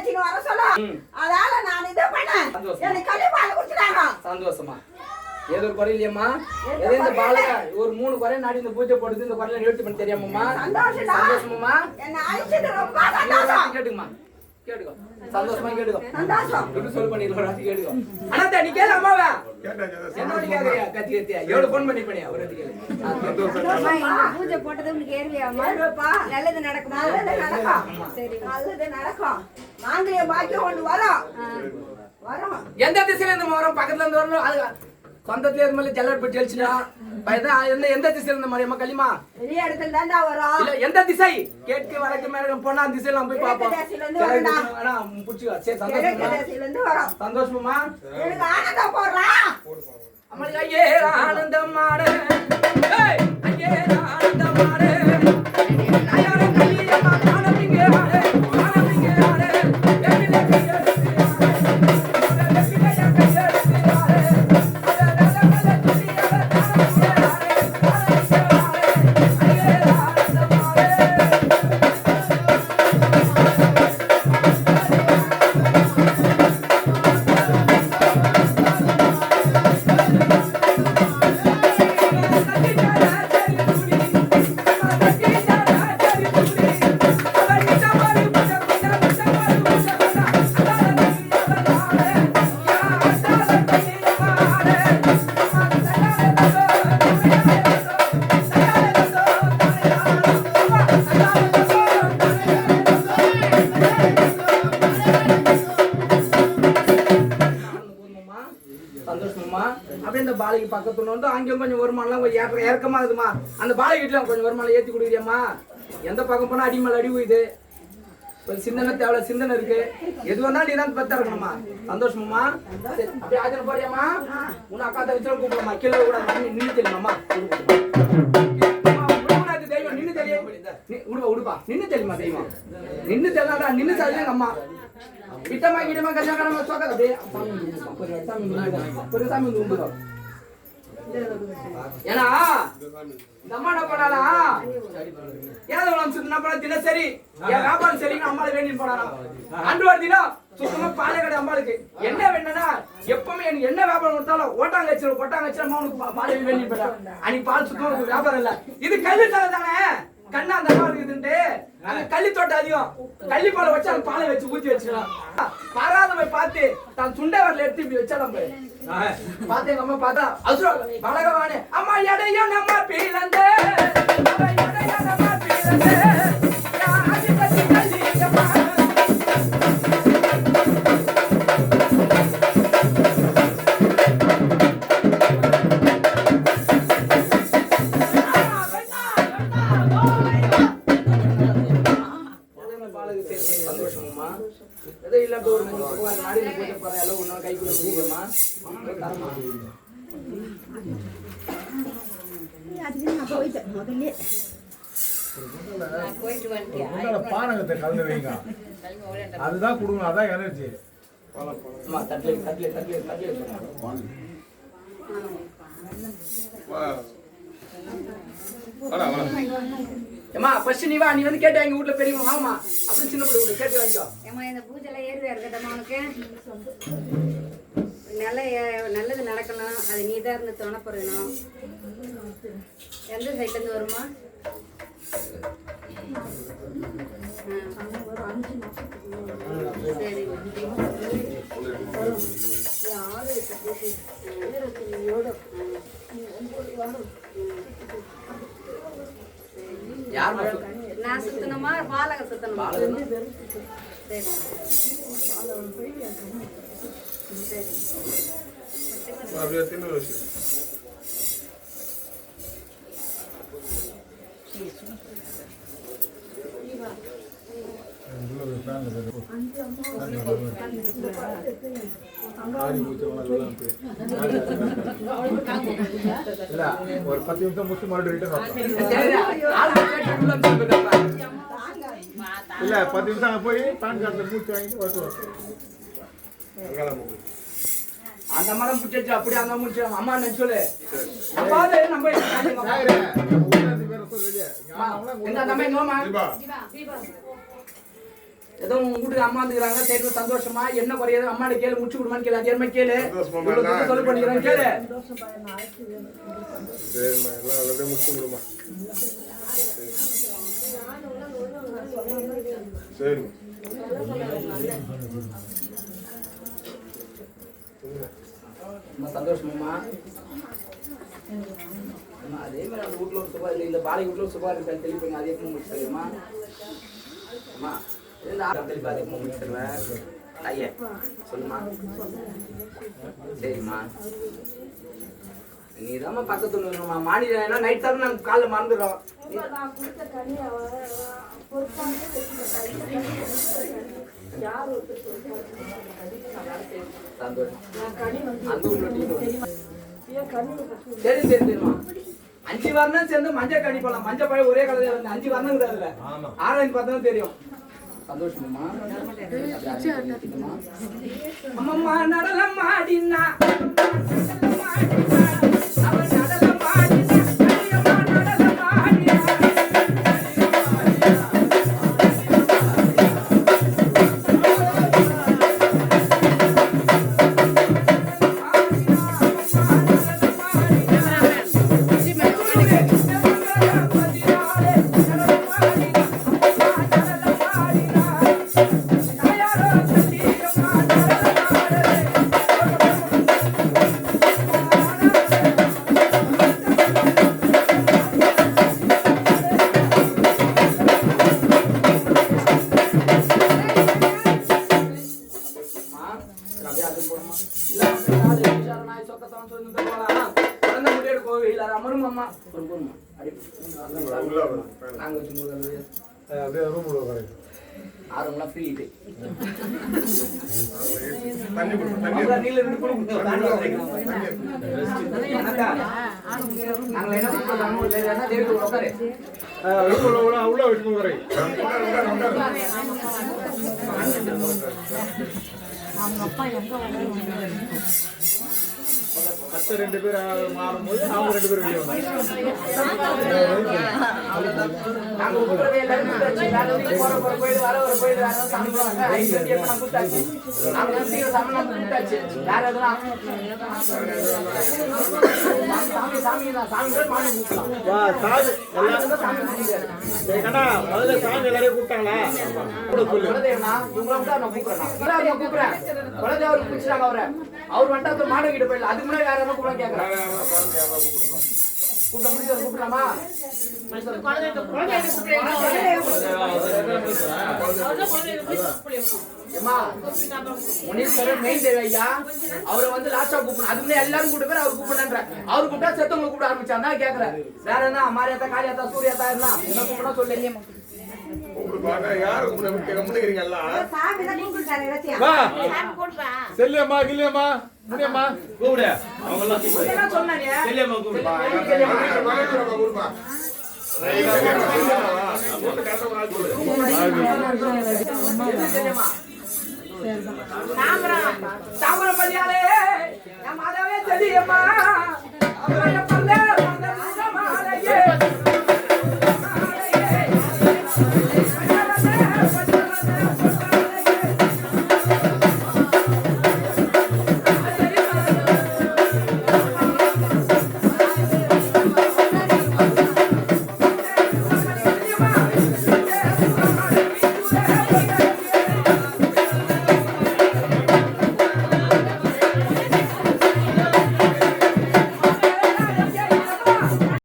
வச்சுன்னு வர சொல்ல அதால நான் இதை பண்ணேன். எனக்கு கல்வி பால் குடிச்சிட்டாங்க. சந்தோஷமா ஏதோ ஒரு குறை இல்லையம்மா? ஏதோ இந்த பாலக ஒரு 3 குறை நாடி இந்த பூஜை போடுது இந்த குறையில நிவர்த்தி பண்ண தெரியாமம்மா? சந்தோஷமா என்ன அழிச்சிட்டு ரொம்ப சந்தோஷம். கேட்டுக்கம்மா கேட்டுக்கோ சந்தோஷமா கேட்டுக்கோ சந்தோஷம் இப்படி சொல்லு பண்ணிடலாம் கேட்டுக்கோ. அண்ணா நீ கேளு அம்மாவா என்னோட கேக்குறியா? கத்தி கத்தியா எவ்வளவு போன் பண்ணி பண்ணியா ஒரு கேளு. பூஜை போட்டது உங்களுக்கு ஏறுவியாமா? நல்லது நடக்குமா? நல்லது நடக்கும். சரி நல்லது நடக்கும். மாங்கல்ய பாக்கியம் ஒன்று வரும். எந்த திசையில இருந்து வரும்? பக்கத்துல இருந்து வரணும். அது சொந்தத்துல இருந்து மேல ஜல்லட் போட்டு எழுச்சினா எந்த திசையில இருந்த மாதிரிமா களிமா? பெரிய இடத்துல தாண்டா வரும். இல்ல எந்த திசை கேட்க வடக்கு மேல போனா அந்த திசையில போய் பாப்போம். புடிச்சுக்கோ. சரி சந்தோஷமா சந்தோஷமா எனக்கு ஆனந்தம் போடுறான். அம்மா ஐயே ஆனந்தம் மாடு ஐயே ஆனந்தம் மாடு ஐயார களியம்மா ஆனந்திங்க ஆடு ஆனந்திங்க ஆடு பக்கத்துல வந்து அங்கேயும் கொஞ்சம் வருமானம் கொஞ்சம் இறக்கமா இருக்குமா? அந்த பாலை வீட்டுல கொஞ்சம் வருமானம் ஏத்தி கொடுக்குறியம்மா? எந்த பக்கம் போனா அடி மேல அடி போயுது. ஒரு சிந்தனை தேவை சிந்தனை இருக்கு. எது வந்தாலும் நீதான் பத்தா இருக்கணுமா? சந்தோஷமாம்மா? அப்படியே ஆஜன போறியாமா? உன்னை அக்கா தவிர கூப்பிடமா? கீழே கூட நின்று தெரியுமாம்மா? தெய்வம் நின்று தெரியும் உடுப்பா நின்று தெரியுமா? தெய்வம் நின்று தெரியாதா? நின்று தெரியும் அம்மா விட்டமா கிட்டமா கல்யாணமா சோக்காது. அப்படியே ஒரு சாமி வந்து உண்டுதோ. ஏன்னா இந்த அம்மா என்ன பண்ணாலா ஏதோ தினசரி என் வியாபாரம் சரிங்க அம்மாவை வேண்டி போனாரா? அன்று ஒரு தினம் சுத்தமா பாலை கடை அம்மாளுக்கு என்ன வேணும்னா எப்பவுமே எனக்கு என்ன வியாபாரம் கொடுத்தாலும் கொட்டாங்கச்சு அம்மா உனக்கு பாலை வேண்டி போயிட்டா. அன்னைக்கு பால் சுத்தமா வியாபாரம் இல்ல. இது கல்வி தலை தானே கண்ணா அந்த அம்மா இருக்குதுன்ட்டு அந்த கள்ளி தோட்டம் அதிகம். கள்ளி பாலை வச்சு அந்த பாலை வச்சு ஊத்தி வச்சுக்கலாம். பாராதவை பார்த்து தான் சுண்டை வரல எடுத்து இப்படி வச்சாலும் பாத்தே அம்மா பார்த்தா அசுர பழகவானே அம்மா எடையோ நம்ம பீலந்தே நம்ம பீலந்தே சந்தோஷமா எதை இல்லாத ஒரு நாடில போயிட்டு போற அளவு ஒன்னும் கை கொடுக்குமா? பானகத்தை கலந்து வைங்க. அதுதான் கொடுக்கணும். அதான் எனர்ஜி. ஏமா ஃபர்ஸ்ட் நீ வா. நீ வந்து கேட்டு எங்க வீட்ல பெரியமா வாமா. அப்படி சின்ன பிள்ளை கேட்டு வாங்கிக்கோ. ஏமா இந்த பூஜைல ஏறுவே இருக்கட்டமா உனக்கு? நல்லது நடக்கணும். அது நீ தான் இருந்து துணை போறணும். எந்த சைட்ல இருந்து வருமா? சரி நான் சுத்தணுமா? பாலக சுத்தணுமா? சரி ஒரு 10 நிமிஷம் முடிச்சு மறுபடியும் இல்ல 10 நிமிஷம் போய் பான் கார்டுல மூச்சு வாங்கிட்டு வருவோம். அந்த மரம் புடிச்சு அப்படியே அங்க முடிச்சு அம்மா என்ன சொல்லு அப்பாவே நம்ம இந்த நம்ம எங்கம்மா ஏதோ உங்க வீட்டுக்கு அம்மா வந்துக்கிறாங்க சரி சந்தோஷமா என்ன குறையாது அம்மாட்ட கேளு முடிச்சு கொடுமான்னு கேளு அது என்ன கேளு சொல்லு பண்ணிக்கிறேன் கேளு சரிம்மா எல்லாம் நல்லபடியா முடிச்சு கொடுமா சரி ரொம்ப சந்தோஷமாம்மா அதே மாதிரி அந்த வீட்டுல ஒரு சுபா இந்த பாலை வீட்டுல ஒரு சுபா இருக்கு தெளிப்பீங்க அதே முடிச்சிருமா அம்மா தெளிப்பா அதே முடிச்சிருவேன் ஐயா சொல்லுமா சரிம்மா நீதாம்மா பக்கத்துல இருக்கணும்மா மாநிலம் நைட் தான் நாங்கள் காலைல மறந்துடுறோம் சரி சரி சரிம்மா 5 வர்ணம் சேர்ந்து மஞ்சள் கனி போலாம் மஞ்சள் பழம் ஒரே கலர்ல வந்து 5 வர்ணம் அதுல ஆரஞ்சு பார்த்தா தெரியும் சந்தோஷமா அம்மம்மா நடனம் ஆடினா அவன் நடனம் ஆடினா நடனம் ஆடினா ஆறுங்களாம் ஃப்ரீ இது தண்ணி குடு நீல இருந்து குடு நாங்க என்ன சொல்றோம் வேற என்ன தேடி உட்காரு உள்ள விட்டு வரே அவங்க அப்பா எங்க வந்தாங்க மற்ற 2 பேர் மாறும்போது அவங்க 2 பேர் வெளியே நாங்க ஊர்ல எல்லாரும் கூட்டாச்சு போற கோயில் வர ஒரு கோயில் வர சாமி போறாங்க ஐந்து வந்து எப்ப நான் கூட்டாச்சு நாங்க வந்து சமணம் கூட்டாச்சு யார் அதெல்லாம் சாமி சாமி தான் சாமி கூட மாடி கூட்டலாம் வா சாமி எல்லாரும் சாமி கூட்டிட்டாரு டேய் கண்ணா முதல்ல சாமி எல்லாரையும் கூப்பிட்டாங்களா கூட சொல்லு குலதேவனா இவங்கள தான் நான் கூப்பிடுறேன் நான் கூப்பிடுறேன் குலதேவர் கூப்பிடுறாங்க அவர் வட்டாத்து மாடு கிட்ட போயிடல அதுக்கு முன்னாடி யாராவது கூப்பிட கேக்குறேன் கூப்பிட முடியாது கூப்பிடலாமா முனீஸ்வரர் மெயின் தேவை ஐயா அவரை வந்து லாஸ்டா கூப்பிடணும் அதுக்கு முன்னாடி எல்லாரும் கூப்பிட்டு பேர் அவர் கூப்பிடுன்ற அவர் கூப்பிட்டா செத்தவங்க கூப்பிட ஆரம்பிச்சாங்க கேக்குறேன் வேற என்ன மாரியாத்தா காளியாத்தா சூரியாத்தா இருந்தா என்ன கூப்பிடா சொல்லி செல்லியம்மா கில்லியம்மா முனியம்மா கூப்பிடு அவங்க எல்லாம் சொன்னானே செல்லியம்மா கூப்பிடு தாமரமதியாலே மாதாவே தெரியுமா